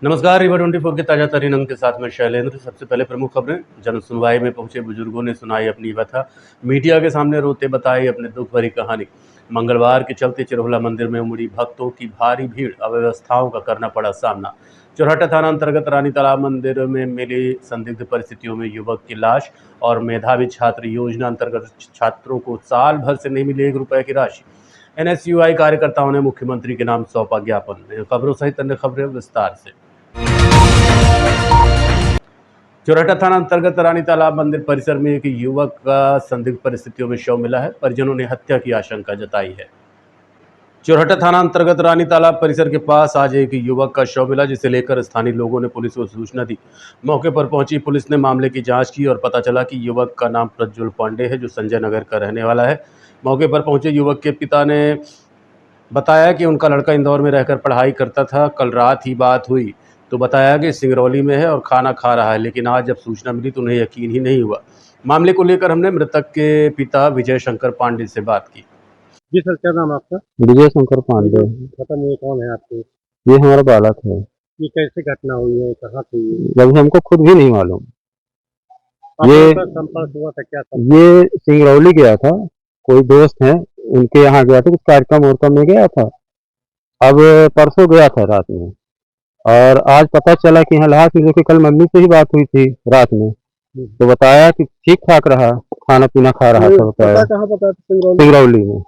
नमस्कार, रिवर 24 के ताजा तरीन अंक के साथ में शैलेंद्र। सबसे पहले प्रमुख खबरें। जन सुनवाई में पहुंचे बुजुर्गों ने सुनाई अपनी व्यथा, मीडिया के सामने रोते बताई अपने दुख भरी कहानी। मंगलवार के चलते चिरहुला मंदिर में उमड़ी भक्तों की भारी भीड़, अव्यवस्थाओं का करना पड़ा सामना। चौराहा थाना अंतर्गत रानी तालाब मंदिर में मिली संदिग्ध परिस्थितियों में युवक की लाश और मेधावी छात्र योजना अंतर्गत छात्रों को साल भर से नहीं मिली ₹1 की राशि। NSUI कार्यकर्ताओं ने मुख्यमंत्री के नाम सौंपा ज्ञापन। खबरों सहित अन्य खबरें विस्तार से। चौराहा थाना अंतर्गत रानी तालाब मंदिर परिसर में एक युवक का संदिग्ध परिस्थितियों में शव मिला है। परिजनों ने हत्या की आशंका जताई है। चौराहा थाना अंतर्गत रानी तालाब परिसर के पास आज एक युवक का शव मिला, जिसे लेकर स्थानीय लोगों ने पुलिस को सूचना दी। मौके पर पहुंची पुलिस ने मामले की जांच की और पता चला कि युवक का नाम प्रज्वल पांडे है, जो संजय नगर का रहने वाला है। मौके पर पहुंचे युवक के पिता ने बताया कि उनका लड़का इंदौर में रहकर पढ़ाई करता था। कल रात ही बात हुई तो बताया कि सिंगरौली में है और खाना खा रहा है, लेकिन आज जब सूचना मिली तो उन्हें यकीन ही नहीं हुआ। मामले को लेकर हमने मृतक के पिता विजय शंकर पांडे से बात की। जी सर, क्या नाम है आपका? विजय शंकर पांडे। पता नहीं कौन है आपके? ये हमारा बालक है। ये कैसे घटना हुई है, कहाँ थी? जब हमको खुद भी नहीं मालूम। ये संपर्क हुआ था क्या? ये सिंगरौली गया था, कोई दोस्त है उनके यहाँ गया था, कुछ कार्यक्रम में गया था। अब परसों गया था रात में, और आज पता चला कि यहाँ लाश मिले कि कल मम्मी से ही बात हुई थी रात में, तो बताया कि ठीक ठाक रहा, खाना पीना खा रहा था। बताया कहाँ पता? सिंगरौली में।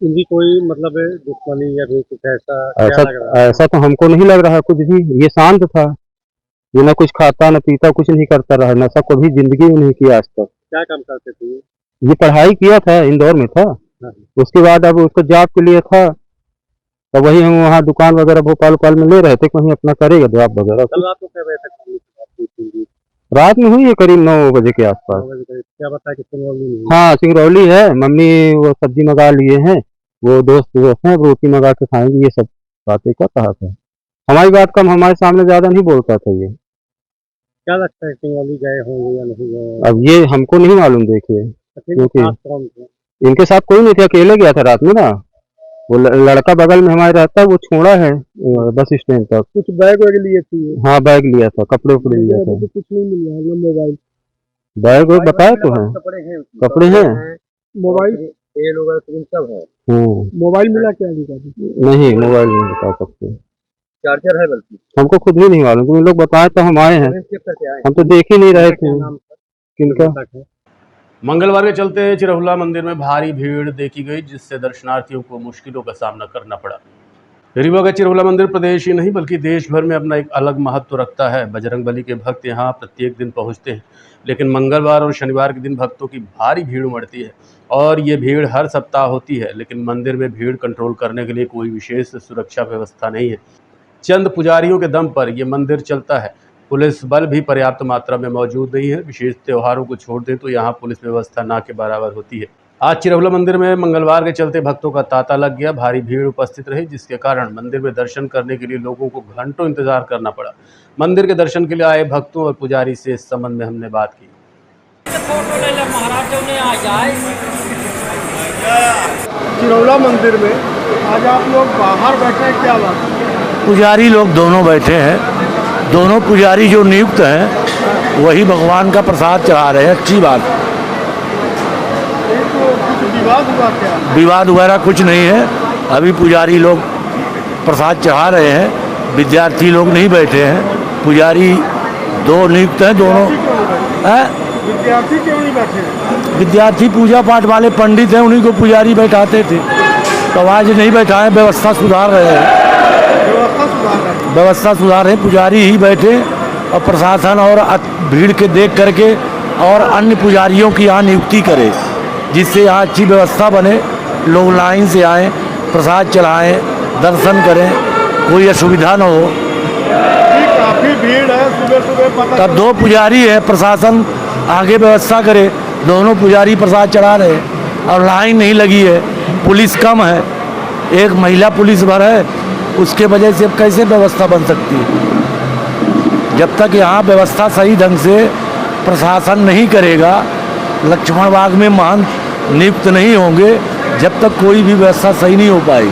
इनकी कोई मतलब दुश्मनी या फिर कुछ ऐसा? ऐसा तो हमको नहीं लग रहा कुछ भी। ये शांत था, ये ना कुछ खाता न पीता, कुछ नहीं करता रहा, नशा कभी जिंदगी में नहीं किया आज तक। क्या काम करते थे? ये पढ़ाई किया था, इंदौर में था। उसके बाद अब उसको जॉब के लिए था, तो वही हम वहाँ दुकान वगैरह भोपाल में ले रहे थे, कहीं अपना करेगा जॉब वगैरह। कल रात को क्या बजे तक? रात में हुई है करीब 9 बजे के आसपास। क्या बताया कि सिंगरौली में? हाँ, सिंगरौली है। मम्मी वो सब्जी मंगा लिए हैं, वो दोस्त हैं, रोटी मंगा के खाएंगे, ये सब बातें का कहा था। हमारी बात कम, हमारे सामने ज्यादा नहीं बोलता था ये। क्या लगता है सिंगरौली गए होंगे या नहीं गए? अब ये हमको नहीं मालूम, देखिए, क्योंकि इनके साथ कोई नहीं था, अकेले गया था रात में ना। वो लड़का बगल में हमारे रहता है, वो छोड़ा है बस स्टैंड तक। कुछ बैग वैग लिए थे? हाँ, बैग लिया था, कपड़े उपड़े लिया था। कुछ नहीं मिला। मोबाइल बैग बताए तो हैं, कपड़े हैं, मोबाइल तेल वगैरह सब है। मोबाइल मिला क्या? नहीं, मोबाइल नहीं बता सकते। चार्जर है बल्कि हमको खुद भी नहीं मालूम, तुम लोग बताए तो हम आए हैं, हम तो देख ही नहीं रहे थे। किनका? मंगलवार के चलते चिरहुला मंदिर में भारी भीड़ देखी गई, जिससे दर्शनार्थियों को मुश्किलों का सामना करना पड़ा। रीवा का चिरहुला मंदिर प्रदेश ही नहीं बल्कि देश भर में अपना एक अलग महत्व रखता है। बजरंगबली के भक्त यहाँ प्रत्येक दिन पहुँचते हैं, लेकिन मंगलवार और शनिवार के दिन भक्तों की भारी भीड़ उमड़ती है, और ये भीड़ हर सप्ताह होती है। लेकिन मंदिर में भीड़ कंट्रोल करने के लिए कोई विशेष सुरक्षा व्यवस्था नहीं है। चंद पुजारियों के दम पर यह मंदिर चलता है। पुलिस बल भी पर्याप्त मात्रा में मौजूद नहीं है। विशेष त्योहारों को छोड़ दें तो यहाँ पुलिस व्यवस्था ना के बराबर होती है। आज चिरहुला मंदिर में मंगलवार के चलते भक्तों का तांता लग गया। भारी भीड़ उपस्थित रही, जिसके कारण मंदिर में दर्शन करने के लिए लोगों को घंटों इंतजार करना पड़ा। मंदिर के दर्शन के लिए आए भक्तों और पुजारी से इस संबंध में हमने बात की। चिरहुला मंदिर में आज आप लोग बाहर बैठे हैं, क्या बात? पुजारी लोग दोनों बैठे हैं। दोनों पुजारी जो नियुक्त हैं वही भगवान का प्रसाद चढ़ा रहे हैं। अच्छी बात। तो कुछ विवाद हुआ क्या? विवाद वगैरह कुछ नहीं है। अभी पुजारी लोग प्रसाद चढ़ा रहे हैं, विद्यार्थी लोग नहीं बैठे हैं। पुजारी दो नियुक्त हैं, दोनों हैं। विद्यार्थी क्यों नहीं बैठे? विद्यार्थी पूजा पाठ वाले पंडित हैं, उन्हीं को पुजारी बैठाते थे, तो आज नहीं बैठाएं। व्यवस्था सुधार रहे हैं, व्यवस्था सुधार रहे। पुजारी ही बैठे और प्रशासन और भीड़ के देख करके और अन्य पुजारियों की यहाँ नियुक्ति करे, जिससे यहाँ अच्छी व्यवस्था बने। लोग लाइन से आएँ, प्रसाद चढ़ाएँ, दर्शन करें, कोई असुविधा न हो। काफी भीड़ है, सुबह सुबह तब दो पुजारी है, प्रशासन आगे व्यवस्था करे। दोनों पुजारी प्रसाद चढ़ा रहे हैं और लाइन नहीं लगी है। पुलिस कम है, एक महिला पुलिस भर है, उसके वजह से अब कैसे व्यवस्था बन सकती है? जब तक यहाँ व्यवस्था सही ढंग से प्रशासन नहीं करेगा, लक्ष्मण बाग में महंत नियुक्त नहीं होंगे, जब तक कोई भी व्यवस्था सही नहीं हो पाएगी।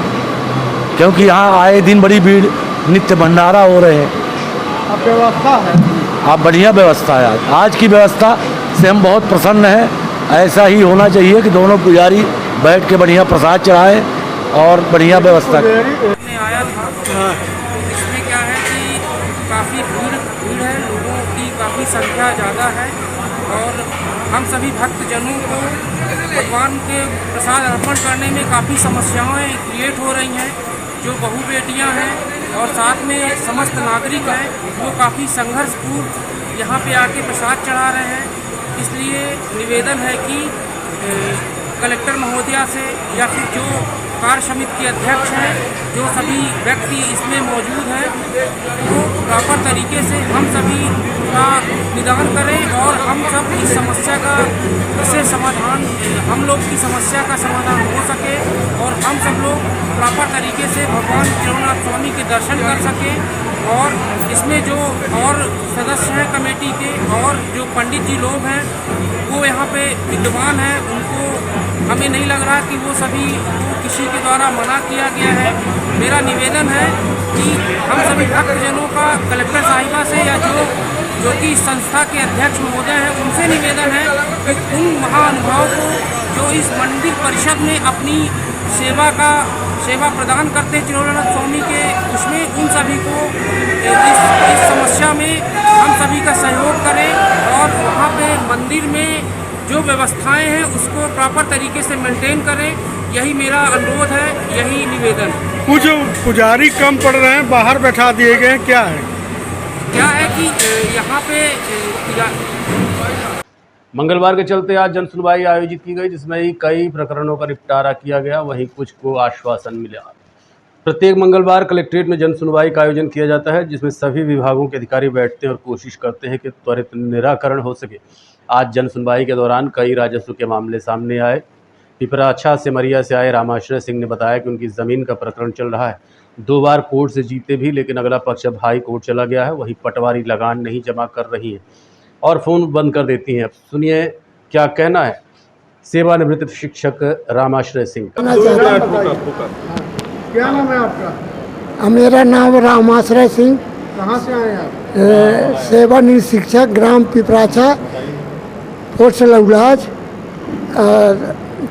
क्योंकि यहाँ आए दिन बड़ी भीड़ नित्य भंडारा हो रहे हैं। अब व्यवस्था है। आप बढ़िया व्यवस्था है। आज की व्यवस्था से हम बहुत प्रसन्न हैं। ऐसा ही होना चाहिए कि दोनों पुजारी बैठ के बढ़िया प्रसाद चढ़ाएं और बढ़िया व्यवस्था करें। में आया था, इसमें क्या है कि काफ़ी भीड़ है, लोगों की काफ़ी संख्या ज़्यादा है और हम सभी भक्तजनों को भगवान के प्रसाद अर्पण करने में काफ़ी समस्याएं क्रिएट हो रही हैं। जो बहू बेटियां हैं और साथ में समस्त नागरिक हैं, वो काफ़ी संघर्षपूर्ण यहाँ पे आके प्रसाद चढ़ा रहे हैं। इसलिए निवेदन है कि कलेक्टर महोदया से या फिर जो कार्य समिति के अध्यक्ष हैं, जो सभी व्यक्ति इसमें मौजूद हैं, वो प्रॉपर तरीके से हम सभी का निदान करें और हम सब इस समस्या का समाधान, हम लोग की समस्या का समाधान हो सके और हम सब लोग प्रॉपर तरीके से भगवान त्रिभुवनाथ स्वामी के दर्शन कर सकें। और इसमें जो और सदस्य हैं कमेटी के और जो पंडित जी लोग हैं वो यहाँ पे विद्वान हैं, उनको हमें नहीं लग रहा कि वो सभी किसी के द्वारा मना किया गया है। मेरा निवेदन है कि हम सभी भक्तजनों का कलेक्टर साहिबा से या जो कि इस संस्था के अध्यक्ष महोदय हैं उनसे निवेदन है कि उन महानुभावों को जो इस मंदिर परिषद में अपनी सेवा प्रदान करते हैं त्रिभुवनाथ स्वामी के, उसमें उन सभी को इस समस्या में हम सभी का सहयोग करें और वहाँ पे मंदिर में जो व्यवस्थाएं हैं उसको प्रॉपर तरीके से मेंटेन करें। यही मेरा अनुरोध है, यही निवेदन। कुछ पुजारी कम पड़ रहे हैं, बाहर बैठा दिए गए हैं, क्या है कि यहाँ पे मंगलवार के चलते आज जन सुनवाई आयोजित की गई, जिसमें कई प्रकरणों का निपटारा किया गया, वहीं कुछ को आश्वासन मिला। प्रत्येक मंगलवार कलेक्ट्रेट में जन सुनवाई का आयोजन किया जाता है, जिसमें सभी विभागों के अधिकारी बैठते हैं और कोशिश करते हैं कि त्वरित निराकरण हो सके। आज जन सुनवाई के दौरान कई राजस्व के मामले सामने आए। पिपराछा सिमरिया से आए रामाश्रय सिंह ने बताया कि उनकी ज़मीन का प्रकरण चल रहा है। 2 बार कोर्ट से जीते भी, लेकिन अगला पक्ष अब हाई कोर्ट चला गया है। वहीं पटवारी लगान नहीं जमा कर रही है और फ़ोन बंद कर देती हैं। अब सुनिए क्या कहना है सेवानिवृत्त शिक्षक रामाश्रय सिंह का। क्या नाम है आपका? मेरा नाम रामाश्रय सिंह। कहाँ से आए आप? सेवानिवृत्त शिक्षक, ग्राम पिपराछा, पोस्ट लौलाज,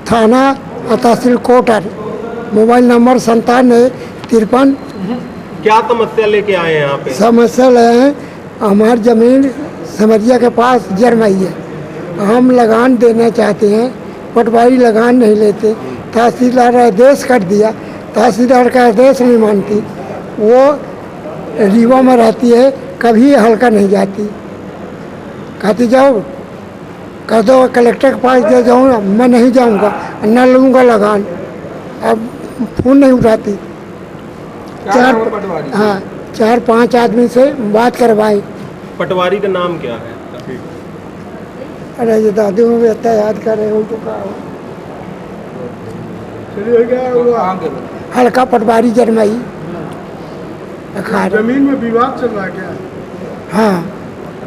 थाना तहसील कोटर। Mobile number 9753। क्या समस्या लेके आए हैं यहाँ पे? समस्या ले हैं, हमारी ज़मीन सिमरिया के पास जरमई है, हम लगान देना चाहते हैं, पटवारी लगान नहीं लेते। तहसीलदार आदेश कर दिया, तहसीलदार का आदेश नहीं मानती, वो रीवा में रहती है, कभी हल्का नहीं जाती। कहती जाओ कह दो कलेक्टर के पास दे जाऊँ, मैं नहीं जाऊँगा, न लूँगा लगान। अब फ़ोन नहीं उठाती। 4-5 आदमी से बात करवाई। पटवारी का नाम क्या है? अरे ये दादी में भी इतना याद कर रहे हो तो हल्का पटवारी जरमई। जमीन में विवाद चल रहा है क्या? हाँ,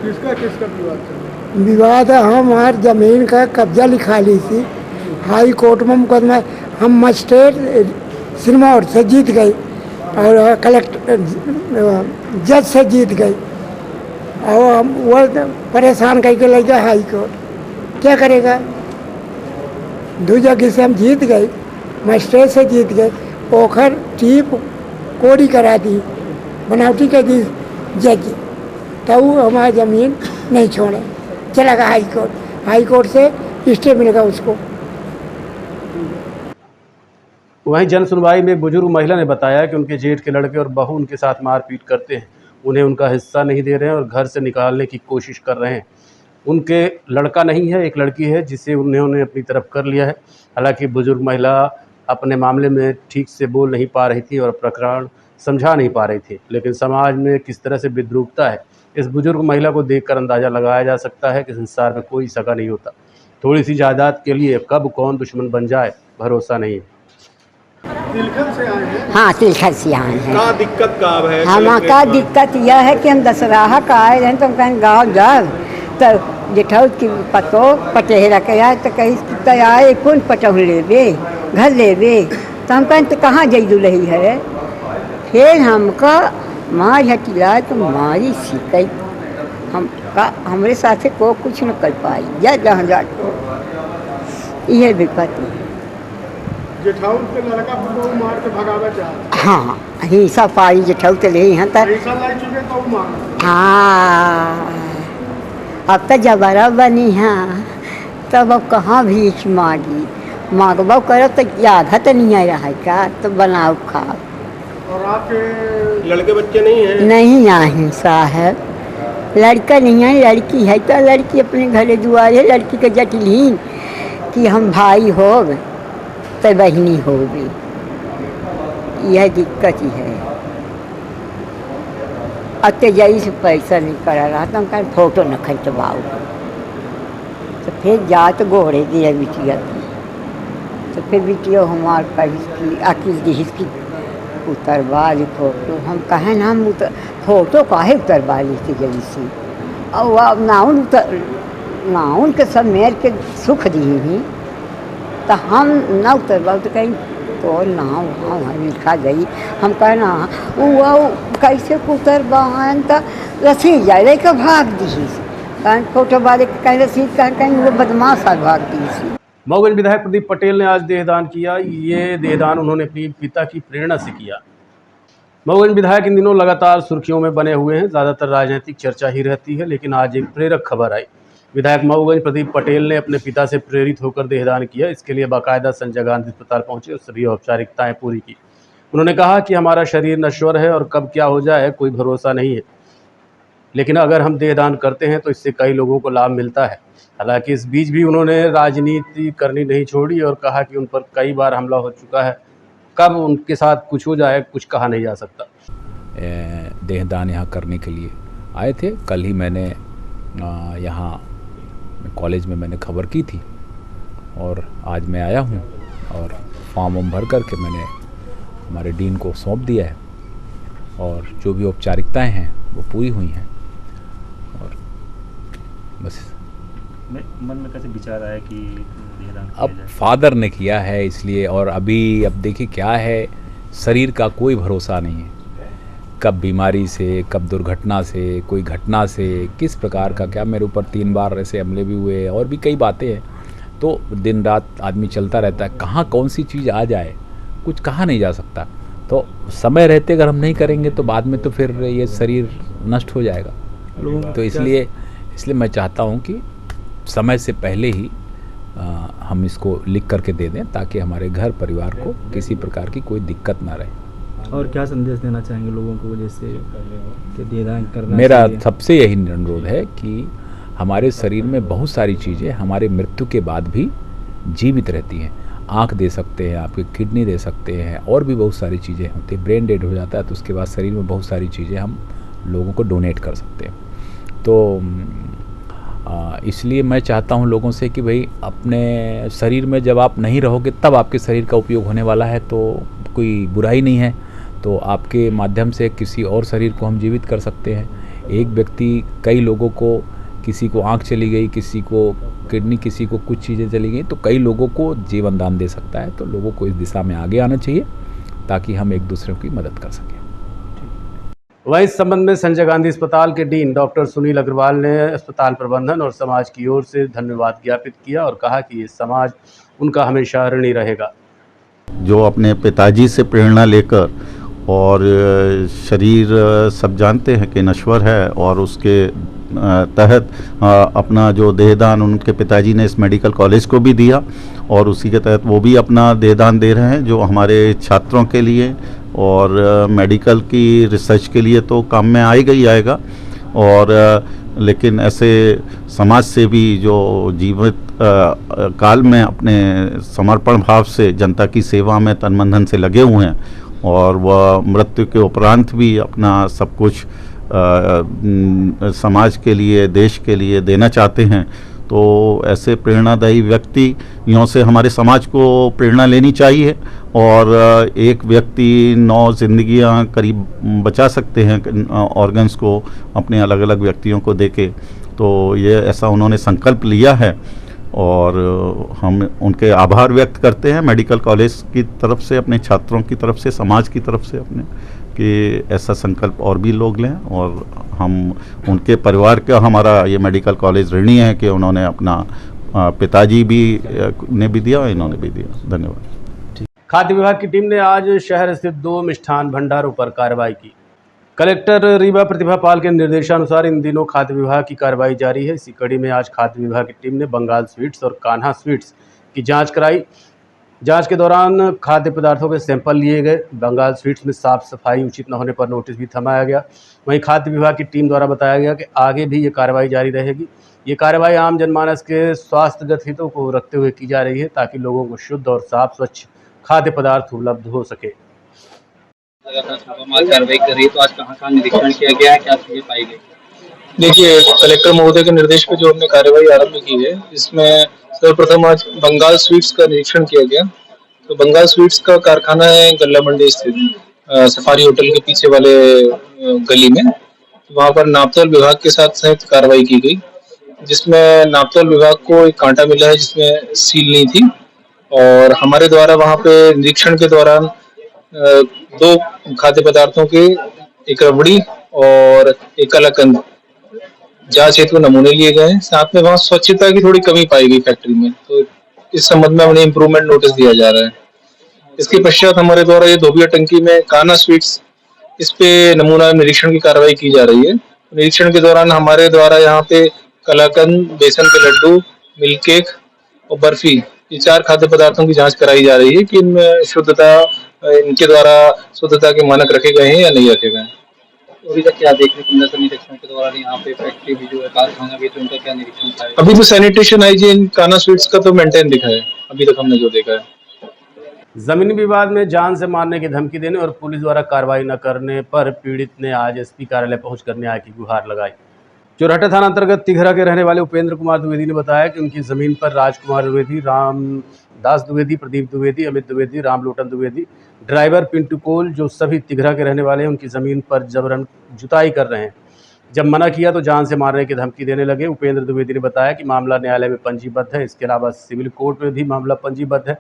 किसका विवाद चल रहा है? विवाद है, हमार जमीन का कब्जा लिखा ली थी, हाई कोर्ट में मुकदमा, हम मजिस्ट्रेट सिरमौर से जीत गई और कलेक्टर जज से जीत गई और हम वो परेशान करके ले गए हाई कोर्ट। क्या करेगा? 2 जगह से हम जीत गए, मजिस्ट्रेट से जीत गए, पोखर टीप कोड़ी करा दी, बनावटी कर दी जज, तो हमारी ज़मीन नहीं छोड़े, चला गया हाई कोर्ट। हाई कोर्ट से स्टे मिलेगा उसको। वहीं जन सुनवाई में एक बुजुर्ग महिला ने बताया कि उनके जेठ के लड़के और बहू उनके साथ मारपीट करते हैं, उन्हें उनका हिस्सा नहीं दे रहे हैं और घर से निकालने की कोशिश कर रहे हैं। उनके लड़का नहीं है, एक लड़की है जिसे उन्होंने अपनी तरफ कर लिया है। हालांकि बुजुर्ग महिला अपने मामले में ठीक से बोल नहीं पा रही थी और प्रकरण समझा नहीं पा रही थी, लेकिन समाज में किस तरह से विद्रूपता है, इस बुजुर्ग महिला को देखकर अंदाज़ा लगाया जा सकता है कि संसार में कोई सगा नहीं होता। थोड़ी सी जायदाद के लिए कब कौन दुश्मन बन जाए भरोसा नहीं है। तिलखन से आए हैं? हाँ, तिलखन से आए हैं। का दिक्कत का है? हमारा दिक्कत यह है कि हम दशहरा का आए रहे, तो हम कहीं गाँव जाए तो जेठौत की पतो पटेहरा के आए तो कहीं आए कौन पटौह लेबे, घर लेबे, तो हम कहें तो कहाँ जैदू रही है। फिर हमका मार हटिला तो मारी सीखई हमरे साथे को कुछ न कर पाई या जहाँ जाके यह विपत्ति है। जेठाउन के लड़का को मार के भगावे चाहे हाँ हिंसा पाई जेठाऊ तो ले यहाँ तक पैसा लाई चुके तो मार हाँ अब तो जबरा बनी हाँ तब अब कहाँ भीख मांगी मांगबो करो तो याद तो नहीं आ रहा है क्या तो बनाओ खाओ। और आपके लड़के बच्चे नहीं हैं? नहीं यहाँ हिंसा है, लड़का नहीं है लड़की है तो लड़की अपने घरे दुआरे लड़की के जटिलीन कि हम भाई हो तो बहनी हो भी, यह दिक्कत ही है। अत्याचारी से पैसा नहीं करा रहा तो हम फोटो न खिंचवाओ तो फिर जात गोड़े दिया बिटिया की तो फिर बिटिया हमार कही अकिल दी की उतरवा ली फोटो। हम कहें ना हम फोटो काहे उतरवा ली थी जल्दी से और अब नाउन के सब मेर के सुख दी ही तो हम ना उतरवा तो कहीं तो नाव वहाँ लिखा गई हम कहना वो कैसे उतरवा तो रसीद जाए का भाग दी कहीं फोटो वाले कहीं रसीद कहीं वो बदमाश भाग दी। मऊगंज विधायक प्रदीप पटेल ने आज देहदान किया। ये देहदान उन्होंने अपने पिता की प्रेरणा से किया। मऊगंज विधायक इन दिनों लगातार सुर्खियों में बने हुए हैं, ज़्यादातर राजनीतिक चर्चा ही रहती है, लेकिन आज एक प्रेरक खबर आई। विधायक मऊगंज प्रदीप पटेल ने अपने पिता से प्रेरित होकर देहदान किया। इसके लिए बाकायदा संजय गांधी अस्पताल पहुंचे और सभी औपचारिकताएं पूरी की। उन्होंने कहा कि हमारा शरीर नश्वर है और कब क्या हो जाए कोई भरोसा नहीं है, लेकिन अगर हम देहदान करते हैं तो इससे कई लोगों को लाभ मिलता है। हालांकि इस बीच भी उन्होंने राजनीति करनी नहीं छोड़ी और कहा कि उन पर कई बार हमला हो चुका है, कब उनके साथ कुछ हो जाए कुछ कहा नहीं जा सकता। देहदान यहाँ करने के लिए आए थे। कल ही मैंने यहाँ कॉलेज में मैंने खबर की थी और आज मैं आया हूँ और फॉर्म भर करके मैंने हमारे डीन को सौंप दिया है और जो भी औपचारिकताएं हैं वो पूरी हुई हैं और बस मन में कैसे विचार आया कि देहदान अब फादर ने किया है इसलिए। और अभी अब देखिए क्या है, शरीर का कोई भरोसा नहीं है, कब बीमारी से, कब दुर्घटना से, कोई घटना से, किस प्रकार का क्या। मेरे ऊपर 3 बार ऐसे हमले भी हुए और भी कई बातें हैं, तो दिन रात आदमी चलता रहता है, कहाँ कौन सी चीज़ आ जाए कुछ कहा नहीं जा सकता। तो समय रहते अगर हम नहीं करेंगे तो बाद में तो फिर ये शरीर नष्ट हो जाएगा। तो इसलिए मैं चाहता हूँ कि समय से पहले ही हम इसको लिख करके दे दें ताकि हमारे घर परिवार को किसी प्रकार की कोई दिक्कत ना रहे। और क्या संदेश देना चाहेंगे लोगों को जैसे कि देहदान करना? मेरा सबसे यही अनुरोध है कि हमारे शरीर में बहुत सारी चीज़ें हमारे मृत्यु के बाद भी जीवित रहती हैं। आँख दे सकते हैं, आपके किडनी दे सकते हैं, और भी बहुत सारी चीज़ें होती हैं। ब्रेन डेड हो जाता है तो उसके बाद शरीर में बहुत सारी चीज़ें हम लोगों को डोनेट कर सकते हैं। तो इसलिए मैं चाहता हूं लोगों से कि भाई अपने शरीर में जब आप नहीं रहोगे तब आपके शरीर का उपयोग होने वाला है, तो कोई बुराई नहीं है। तो आपके माध्यम से किसी और शरीर को हम जीवित कर सकते हैं। एक व्यक्ति कई लोगों को, किसी को आँख चली गई, किसी को किडनी, किसी को कुछ चीज़ें चली गई, तो कई लोगों को जीवन दान दे सकता है। तो लोगों को इस दिशा में आगे आना चाहिए ताकि हम एक दूसरे की मदद कर सकें। वहीं इस संबंध में संजय गांधी अस्पताल के डीन डॉक्टर सुनील अग्रवाल ने अस्पताल प्रबंधन और समाज की ओर से धन्यवाद ज्ञापित किया और कहा कि ये समाज उनका हमेशा ऋणी रहेगा। जो अपने पिताजी से प्रेरणा लेकर, और शरीर सब जानते हैं कि नश्वर है, और उसके तहत अपना जो देहदान उनके पिताजी ने इस मेडिकल कॉलेज को भी दिया और उसी के तहत वो भी अपना देहदान दे रहे हैं, जो हमारे छात्रों के लिए और मेडिकल की रिसर्च के लिए तो काम में आएगा ही आएगा। और लेकिन ऐसे समाज से भी जो जीवित काल में अपने समर्पण भाव से जनता की सेवा में तन मन धन से लगे हुए हैं और वह मृत्यु के उपरांत भी अपना सब कुछ समाज के लिए, देश के लिए देना चाहते हैं, तो ऐसे प्रेरणादायी व्यक्तियों से हमारे समाज को प्रेरणा लेनी चाहिए। और एक व्यक्ति 9 जिंदगियां करीब बचा सकते हैं ऑर्गन्स को अपने अलग अलग व्यक्तियों को देके। तो ये ऐसा उन्होंने संकल्प लिया है और हम उनके आभार व्यक्त करते हैं मेडिकल कॉलेज की तरफ से, अपने छात्रों की तरफ से, समाज की तरफ से अपने, कि ऐसा संकल्प और भी लोग लें और हम उनके परिवार का, हमारा ये मेडिकल कॉलेज ऋणी है कि उन्होंने अपना पिताजी भी ने भी दिया और इन्होंने भी दिया। धन्यवाद। खाद्य विभाग की टीम ने आज शहर स्थित 2 मिष्ठान भंडारों पर कार्रवाई की। कलेक्टर रीवा प्रतिभा पाल के निर्देशानुसार इन दिनों खाद्य विभाग की कार्रवाई जारी है। इसी कड़ी में आज खाद्य विभाग की टीम ने बंगाल स्वीट्स और कान्हा स्वीट्स की जांच कराई। जांच के दौरान खाद्य पदार्थों के सैंपल लिए गए। बंगाल स्वीट्स में साफ सफाई उचित न होने पर नोटिस भी थमाया गया। वहीं खाद्य विभाग की टीम द्वारा बताया गया कि आगे भी ये कार्रवाई जारी रहेगी। ये कार्रवाई आम जनमानस के स्वास्थ्यगत हितों को रखते हुए की जा रही है ताकि लोगों को शुद्ध और साफ स्वच्छ खाद्य पदार्थ उपलब्ध हो सके। कार्रवाई कर रही है, तो आज कहाँ निरीक्षण किया गया है, क्या चीजें पाई गई? देखिए, कलेक्टर महोदय के निर्देश पे जो हमने कार्रवाई आरंभ की है, इसमें सर्वप्रथम आज बंगाल स्वीट्स का निरीक्षण किया गया। तो बंगाल स्वीट्स का कारखाना है गल्ला मंडी स्थित सफारी होटल के पीछे वाले गली में। वहां पर नापतोल विभाग के साथ संयुक्त कार्रवाई की गई, जिसमें नापतोल विभाग को एक कांटा मिला है जिसमें सील नहीं थी, और हमारे द्वारा वहां पे निरीक्षण के दौरान 2 खाद्य पदार्थों के, एक रबड़ी और एक कलाकंद, जांच हेतु नमूने लिए गए हैं। साथ में वहां स्वच्छता की थोड़ी कमी पाई गई फैक्ट्री में, तो इस संबंध में उन्हें इम्प्रूवमेंट नोटिस दिया जा रहा है। इसके पश्चात हमारे द्वारा ये धोबिया टंकी में कान्हा स्वीट्स, इस पे नमूना निरीक्षण की कार्रवाई की जा रही है। निरीक्षण के दौरान हमारे द्वारा यहाँ पे कलाकंद, बेसन के लड्डू, मिल्क केक और बर्फी, ये 4 खाद्य पदार्थों की जांच कराई जा रही है कि इनमें शुद्धता, इनके द्वारा शुद्धता के मानक रखे गए हैं या नहीं रखे गए हैं। अभी तक क्या देखने को मिला निरीक्षण के दौरान? यहाँ पे फैक्ट्री भी जो है, कारखाना भी, तो उनका क्या निरीक्षण था? अभी तो सैनिटेशन हाइजीन कान्हा स्वीट्स का तो मेंटेन दिखा है अभी तक हमने जो देखा है। जमीनी विवाद में जान से मारने की धमकी देने और पुलिस द्वारा कार्रवाई न करने पर पीड़ित ने आज एसपी कार्यालय पहुंचकर न्याय की गुहार लगाई। चोरहट्टा थाना अंतर्गत तिघरा के रहने वाले उपेंद्र कुमार द्विवेदी ने बताया कि उनकी जमीन पर राजकुमार द्विवेदी, रामदास द्विवेदी, प्रदीप द्विवेदी, अमित द्विवेदी, रामलोटन द्विवेदी, ड्राइवर पिंटू कोल, जो सभी तिघरा के रहने वाले हैं, उनकी जमीन पर जबरन जुताई कर रहे हैं। जब मना किया तो जान से मारने की धमकी देने लगे। उपेंद्र द्विवेदी ने बताया कि मामला न्यायालय में पंजीबद्ध है। इसके अलावा सिविल कोर्ट में भी मामला पंजीबद्ध है,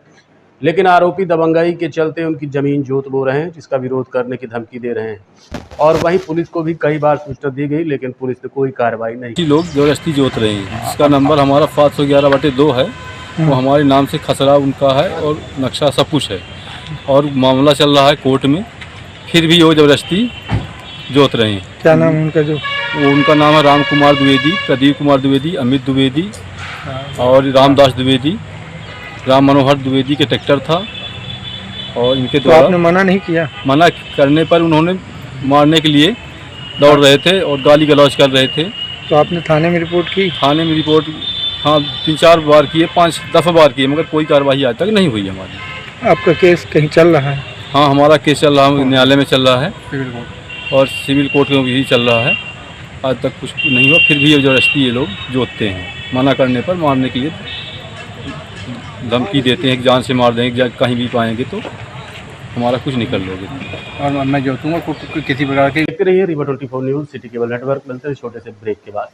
लेकिन आरोपी दबंगाई के चलते उनकी जमीन जोत बो रहे हैं, जिसका विरोध करने की धमकी दे रहे हैं। और वहीं पुलिस को भी कई बार सूचना दी गई, लेकिन पुलिस ने कोई कार्रवाई नहीं की। लोग जबरदस्ती जोत रहे हैं। इसका नंबर हमारा 511/2 है, वो हमारे नाम से खसरा उनका है और नक्शा सब कुछ है, और मामला चल रहा है कोर्ट में, फिर भी वो जबरदस्ती जोत रहे हैं। क्या नाम है उनका? उनका नाम है राम कुमार द्विवेदी, प्रदीप कुमार द्विवेदी, अमित द्विवेदी और रामदास द्विवेदी। राम मनोहर द्विवेदी के ट्रैक्टर था, और इनके द्वारा आपने मना नहीं किया? मना करने पर उन्होंने मारने के लिए दौड़ रहे थे और गाली गलौज कर रहे थे। तो आपने थाने में रिपोर्ट की? थाने में रिपोर्ट, हाँ, 3-4 बार किए, 5 दफ़ा बार किए, मगर कोई कार्रवाई आज तक नहीं हुई हमारी। आपका केस कहीं चल रहा है? हाँ, हमारा केस चल रहा है, न्यायालय में चल रहा है और सिविल कोर्ट में भी चल रहा है। आज तक कुछ नहीं हुआ, फिर भी ये जबरदस्ती ये लोग जोतते हैं। मना करने पर मारने के लिए धमकी देते हैं कि जान से मार देंगे, कहीं भी पाएंगे तो हमारा कुछ निकल लोगे और मैं जोतूंगा किसी प्रकार के। देखते रहिए Rewa 24 news, city cable network. मिलते हैं छोटे से ब्रेक के बाद।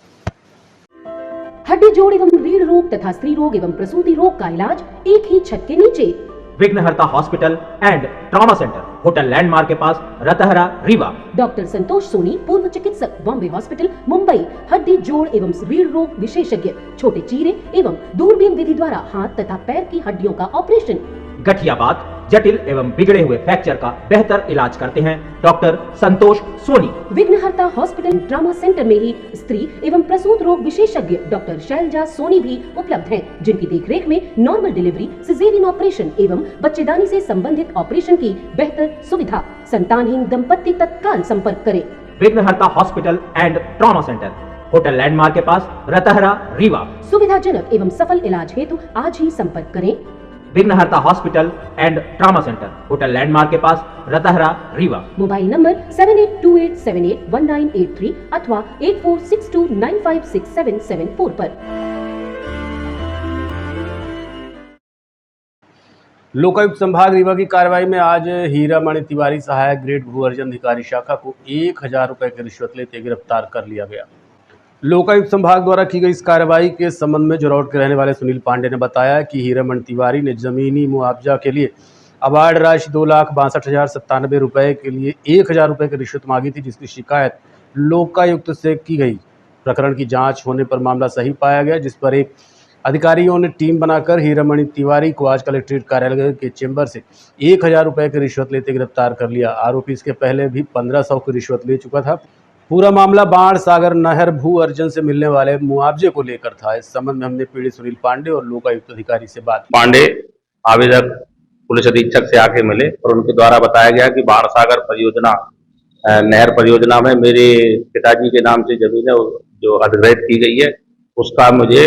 हड्डी जोड़ एवं रीढ़ रोग तथा स्त्री रोग एवं प्रसूति रोग का इलाज एक ही छत के नीचे। विघ्नहर्ता hospital and trauma centre, hotel landmark के पास, रतहरा, रीवा। डॉक्टर संतोष सोनी, पूर्व चिकित्सक, बॉम्बे हॉस्पिटल, मुंबई। हड्डी जोड़ एवं रीढ़ रोग विशेषज्ञ, छोटे चीरे एवं दूरबीन विधि द्वारा हाथ तथा पैर की हड्डियों का ऑपरेशन। गठियाबात, जटिल एवं बिगड़े हुए फ्रैक्चर का बेहतर इलाज करते हैं डॉक्टर संतोष सोनी। विघ्नहर्ता हॉस्पिटल ट्रॉमा सेंटर में ही स्त्री एवं प्रसूत रोग विशेषज्ञ डॉक्टर शैलजा सोनी भी उपलब्ध हैं, जिनकी देखरेख में नॉर्मल डिलीवरी, सिजेरियन ऑपरेशन एवं बच्चेदानी से संबंधित ऑपरेशन की बेहतर सुविधा। संतानहीन दंपत्ति तत्काल संपर्क करें। विघ्नहर्ता hospital and trauma centre, hotel landmark के पास, रतहरा, रीवा। सुविधाजनक एवं सफल इलाज हेतु आज ही संपर्क करें। विघ्नहर्ता hospital and trauma centre, hotel landmark के पास, रतहरा, रीवा। मोबाइल नंबर 7828781983 अथवा 8462956774 पर। लोकायुक्त संभाग रीवा की कार्रवाई में आज हीरामणि तिवारी सहायक ग्रेड भू अर्जन अधिकारी शाखा को 1000 रुपए की रिश्वत लेते गिरफ्तार कर लिया गया। लोकायुक्त संभाग द्वारा की गई इस कार्रवाई के संबंध में जरौट के रहने वाले सुनील पांडे ने बताया कि हीरामणि तिवारी ने जमीनी मुआवजा के लिए अवार्ड राशि 2,62,097 रुपए के लिए 1,000 रुपए की रिश्वत मांगी थी, जिसकी शिकायत लोकायुक्त से की गई। प्रकरण की जांच होने पर मामला सही पाया गया, जिस पर एक अधिकारियों ने टीम बनाकर हीरामणि तिवारी को आज कलेक्ट्रेट कार्यालय के चेंबर से 1,000 रुपए की रिश्वत लेते गिरफ्तार कर लिया। आरोपी इसके पहले भी 1,500 की रिश्वत ले चुका था। पूरा मामला बाढ़ सागर नहर भू अर्जन से मिलने वाले मुआवजे को लेकर था। इस संबंध में हमने पीड़ित सुनील पांडे और लोकायुक्त अधिकारी से बात की। पांडे आवेदक पुलिस अधीक्षक से आके मिले और उनके द्वारा बताया गया कि बाढ़ सागर परियोजना नहर परियोजना में मेरे पिताजी के नाम से जमीन है जो अधिग्रहित की गई है, उसका मुझे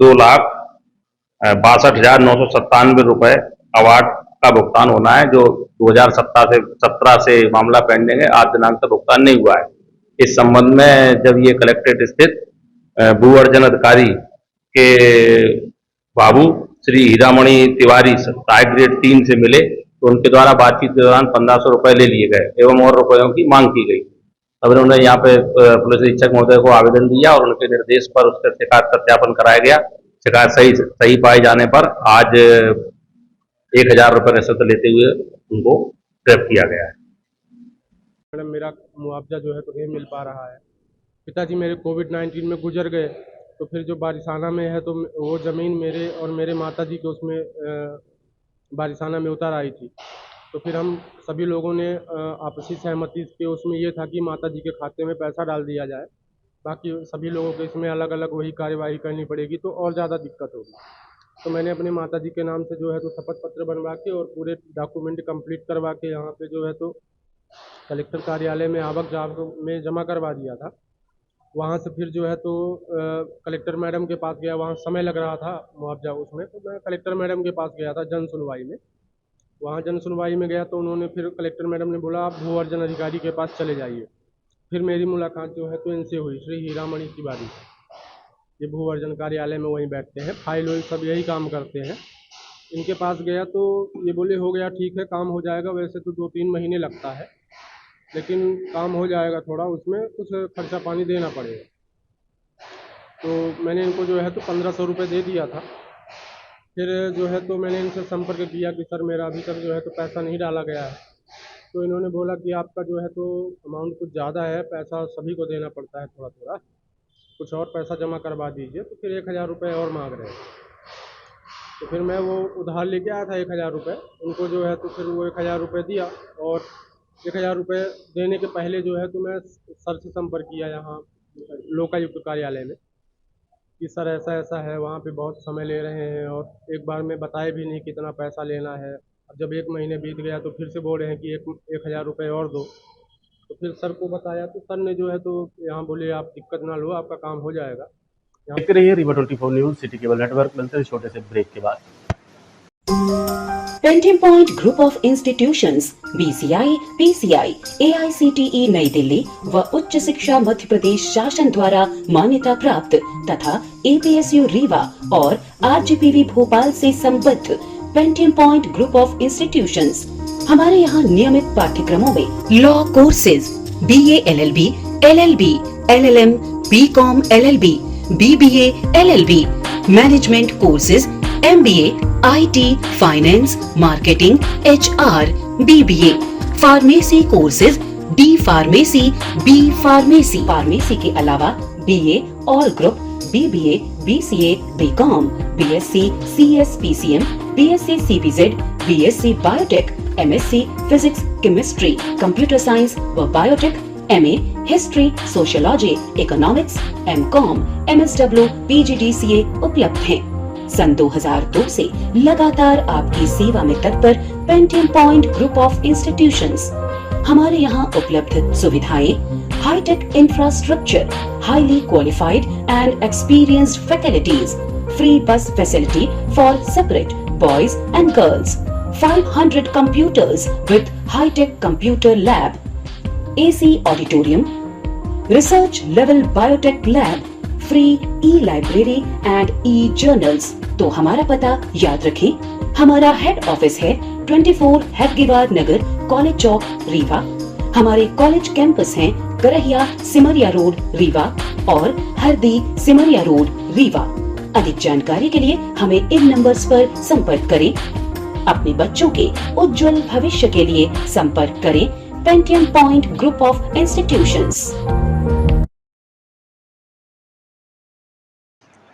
2,62,997 रुपए अवार्ड का भुगतान होना है, जो 2017 से मामला पेंडिंग है। आज दिनांक तक भुगतान नहीं हुआ है। इस संबंध में जब ये कलेक्ट्रेट स्थित भू अर्जन अधिकारी के बाबू श्री हीरामणि तिवारी सहायक ग्रेड 3 से मिले तो उनके द्वारा बातचीत के दौरान 1,500 रुपए ले लिए गए एवं और रुपयों की मांग की गई। तब उन्होंने यहाँ पे पुलिस अधीक्षक महोदय को आवेदन दिया और उनके निर्देश पर उसका शिकायत सत्यापन कराया गया। शिकायत सही पाए जाने पर आज 1,000 रुपए रिश्वत लेते हुए उनको गिरफ्तार किया गया है। मैडम, मेरा मुआवजा जो है तो नहीं मिल पा रहा है। पिताजी मेरे कोविड-19 में गुजर गए, तो फिर जो बारिशाना में है तो वो ज़मीन मेरे और मेरे माताजी के उसमें बारिशाना में उतर आई थी। तो फिर हम सभी लोगों ने आपसी सहमति के उसमें ये था कि माताजी के खाते में पैसा डाल दिया जाए, बाकी सभी लोगों को इसमें अलग अलग वही कार्यवाही करनी पड़ेगी तो और ज़्यादा दिक्कत होगी। तो मैंने अपने माताजी के नाम से जो है तो शपथ पत्र बनवा के और पूरे डॉक्यूमेंट कंप्लीट करवा के यहाँ पे जो है तो कलेक्टर कार्यालय में आवक जावक में जमा करवा दिया था। वहाँ से फिर जो है तो कलेक्टर मैडम के पास गया, वहाँ समय लग रहा था मुआवजा उसमें, तो मैं कलेक्टर मैडम के पास गया था जन सुनवाई में। वहाँ जन सुनवाई में गया तो उन्होंने फिर कलेक्टर मैडम ने बोला आप भू अर्जन अधिकारी के पास चले जाइए। फिर मेरी मुलाकात जो है तो इनसे हुई, श्री हीरामणि तिवारी। ये भू अर्जन कार्यालय में वहीं बैठते हैं, फाइल वाइल सब यही काम करते हैं। इनके पास गया तो ये बोले हो गया, ठीक है, काम हो जाएगा। वैसे तो 2-3 महीने लगता है, लेकिन काम हो जाएगा, थोड़ा उसमें कुछ खर्चा पानी देना पड़ेगा। तो मैंने इनको जो है तो 1,500 रुपये दे दिया था। फिर जो है तो मैंने इनसे संपर्क किया कि सर मेरा अभी तक जो है तो पैसा नहीं डाला गया है। तो इन्होंने बोला कि आपका जो है तो अमाउंट कुछ ज़्यादा है, पैसा सभी को देना पड़ता है थोड़ा थोड़ा, कुछ और पैसा जमा करवा दीजिए। तो फिर 1,000 रुपये और मांग रहे हैं। तो फिर मैं वो उधार लेके आया था 1,000 रुपये, उनको जो है तो फिर वो 1,000 रुपये दिया। और 1,000 रुपये देने के पहले जो है तो मैं सर से संपर्क किया यहाँ लोकायुक्त कार्यालय में कि सर ऐसा ऐसा है, वहाँ पे बहुत समय ले रहे हैं और एक बार में बताए भी नहीं कितना पैसा लेना है। अब जब 1 महीने बीत गया तो फिर से बोल रहे हैं कि 1,000 रुपये और दो। तो फिर सर को बताया तो सर ने जो है तो यहाँ बोले आप दिक्कत ना लो, आपका काम हो जाएगा। देखते रहिए Rewa 24 news city cable network. मिलते हैं छोटे से ब्रेक के बाद। Painting point group of institutions BCI, PCI, AICTE नई दिल्ली व उच्च शिक्षा मध्य प्रदेश शासन द्वारा मान्यता प्राप्त तथा APSU रीवा और RGPV भोपाल से संबद्ध painting point group of institutions. हमारे यहाँ नियमित पाठ्यक्रमों में law courses BA LLB, LLB, LLM, BCom LLB, BBA LLB, management courses MBA, IT, finance, marketing, HR, BBA, pharmacy courses D pharmacy, B pharmacy, pharmacy के अलावा BA और group BBA, BCA, BCom, BSc, CS, PCM, BSc, CPZ, BSc biotech, MSc physics, chemistry, computer science व biotech, MA history, sociology, economics, MCom, MSW, PGDCA उपलब्ध हैं। सन 2002 से लगातार आपकी सेवा में तत्पर painting point group of institutions. हमारे यहाँ उपलब्ध सुविधाएं high tech infrastructure, highly qualified and experienced faculties, free bus facility for separate boys and girls, 500 computers with high-tech computer lab, AC auditorium, research level biotech lab, free e-library and e-journals। तो हमारा पता याद रखें, हमारा हेड ऑफिस है 24 हेडगेवार नगर, college चौक, रीवा। हमारे college campus हैं Karahiya Simaria road, Rewa और हरदी सिमरिया रोड, रीवा। अधिक जानकारी के लिए हमें इन नंबर्स पर संपर्क करें अपने बच्चों के उज्जवल भविष्य के लिए संपर्क करें Pentium point group of institutions.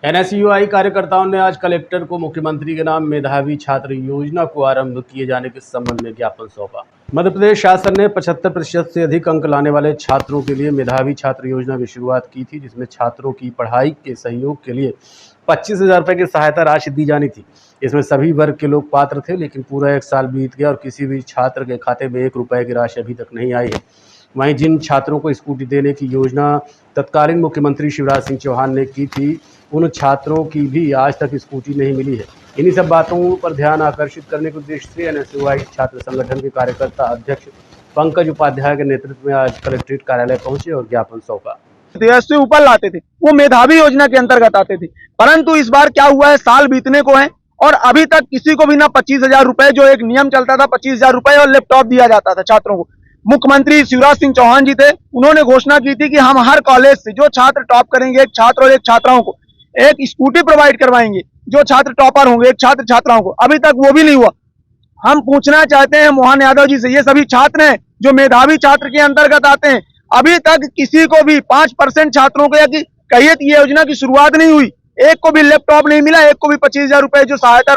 NSUI कार्यकर्ताओं ने आज कलेक्टर को मुख्यमंत्री के नाम मेधावी छात्र योजना को आरंभ किए जाने के संबंध में ज्ञापन सौंपा। मध्य प्रदेश शासन ने 75% से अधिक अंक लाने वाले छात्रों के लिए मेधावी छात्र योजना की शुरुआत की थी, जिसमें छात्रों की पढ़ाई के सहयोग के लिए 25,000 रुपये की सहायता राशि दी जानी थी। इसमें सभी वर्ग के लोग पात्र थे, लेकिन पूरा 1 साल बीत गया और किसी भी छात्र के खाते में 1 रुपये की राशि अभी तक नहीं आई है। वहीं जिन छात्रों को स्कूटी देने की योजना तत्कालीन मुख्यमंत्री शिवराज सिंह चौहान ने की थी, उन छात्रों की भी आज तक स्कूटी नहीं मिली है। इन्हीं सब बातों पर ध्यान आकर्षित करने के उद्देश्य से NSUI छात्र संगठन के कार्यकर्ता अध्यक्ष पंकज उपाध्याय के नेतृत्व में आज कलेक्ट्रेट कार्यालय पहुंचे और ज्ञापन सौंपा। से ऊपर लाते थे, वो मेधावी योजना के अंतर्गत आते थे, परंतु इस बार क्या हुआ है, साल बीतने को है और अभी तक किसी को भी ना 25,000 रुपए, जो एक नियम चलता था 25,000 रुपए और लैपटॉप दिया जाता था छात्रों को। मुख्यमंत्री शिवराज सिंह चौहान जी थे, उन्होंने घोषणा की थी कि हम हर कॉलेज से जो छात्र टॉप करेंगे, एक छात्र और एक छात्राओं को एक स्कूटी प्रोवाइड करवाएंगे, जो छात्र टॉपर होंगे एक छात्र छात्राओं को। अभी तक वो भी नहीं हुआ। हम पूछना चाहते हैं मोहन यादव जी से, ये सभी छात्र हैं जो मेधावी छात्र के अंतर्गत आते हैं, अभी तक किसी को भी 5% छात्रों को या कहिए कि ये योजना की शुरुआत नहीं हुई, एक को भी लैपटॉप नहीं मिला, एक को भी 25,000 रुपए जो सहायता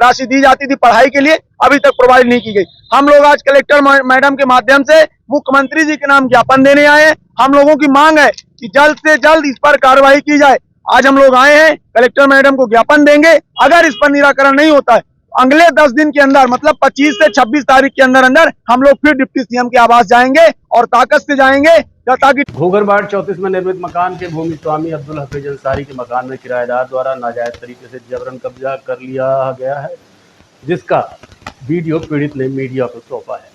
राशि दी जाती थी पढ़ाई के लिए, अभी तक प्रोवाइड नहीं की गई। हम लोग आज कलेक्टर मैडम के माध्यम से मुख्यमंत्री जी के नाम ज्ञापन देने आए हैं। हम लोगों की मांग है कि जल्द से जल्द इस पर कार्रवाई की जाए। आज हम लोग आए हैं, कलेक्टर मैडम को ज्ञापन देंगे। अगर इस पर निराकरण नहीं होता है, अगले 10 दिन के अंदर, मतलब 25 से 26 तारीख के अंदर हम लोग फिर डिप्टी सीएम के आवास जाएंगे और ताकत से जाएंगे, ताकि घोघरबाड़ 34 में निर्मित मकान के भूमि स्वामी अब्दुल हफीज अंसारी के मकान में किराएदार द्वारा नाजायज तरीके से जबरन कब्जा कर लिया गया है, जिसका वीडियो पीड़ित ने मीडिया को सौंपा है।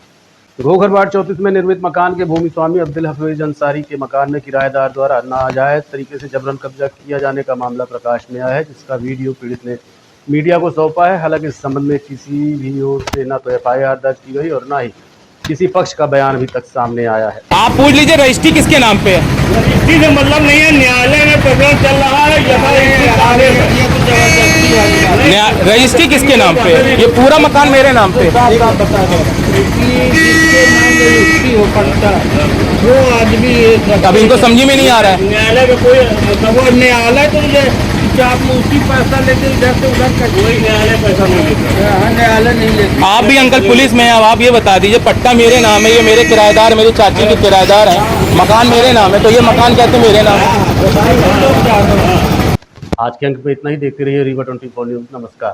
घोघरबाड़ 34 में निर्मित मकान के भूमि स्वामी अब्दुल हफीज अंसारी के मकान में किराएदार द्वारा नाजायज तरीके से जबरन कब्जा किया जाने का मामला प्रकाश में आया है, जिसका वीडियो पीड़ित ने मीडिया को सौंपा है। हालांकि इस संबंध में किसी भी ओर से न तो FIR दर्ज की गई और न ही किसी पक्ष का बयान अभी तक सामने आया है। आप पूछ लीजिए रजिस्ट्री किसके नाम पे है? रजिस्ट्री से मतलब नहीं है, न्यायालय में प्रकरण चल रहा है। रजिस्ट्री किसके नाम पे है? ये पूरा मकान मेरे नाम पे। जो आदमी अब इनको समझ में नहीं आ रहा है। न्यायालय में कोई न्यायालय तो आप उसी पैसा लेते इधर से उधर का, कोई न्यायालय पैसा नहीं लेता, न्यायालय नहीं लेता। आप भी अंकल पुलिस में हैं, अब आप ये बता दीजिए, पट्टा मेरे नाम है, ये मेरे किराएदार, मेरी चाची के किराएदार हैं, मकान मेरे नाम है, तो ये मकान कैसे मेरे नाम है? आज के अंक पे इतना ही। देखते रहिए रीवा 24 न्यूज़। नमस्कार।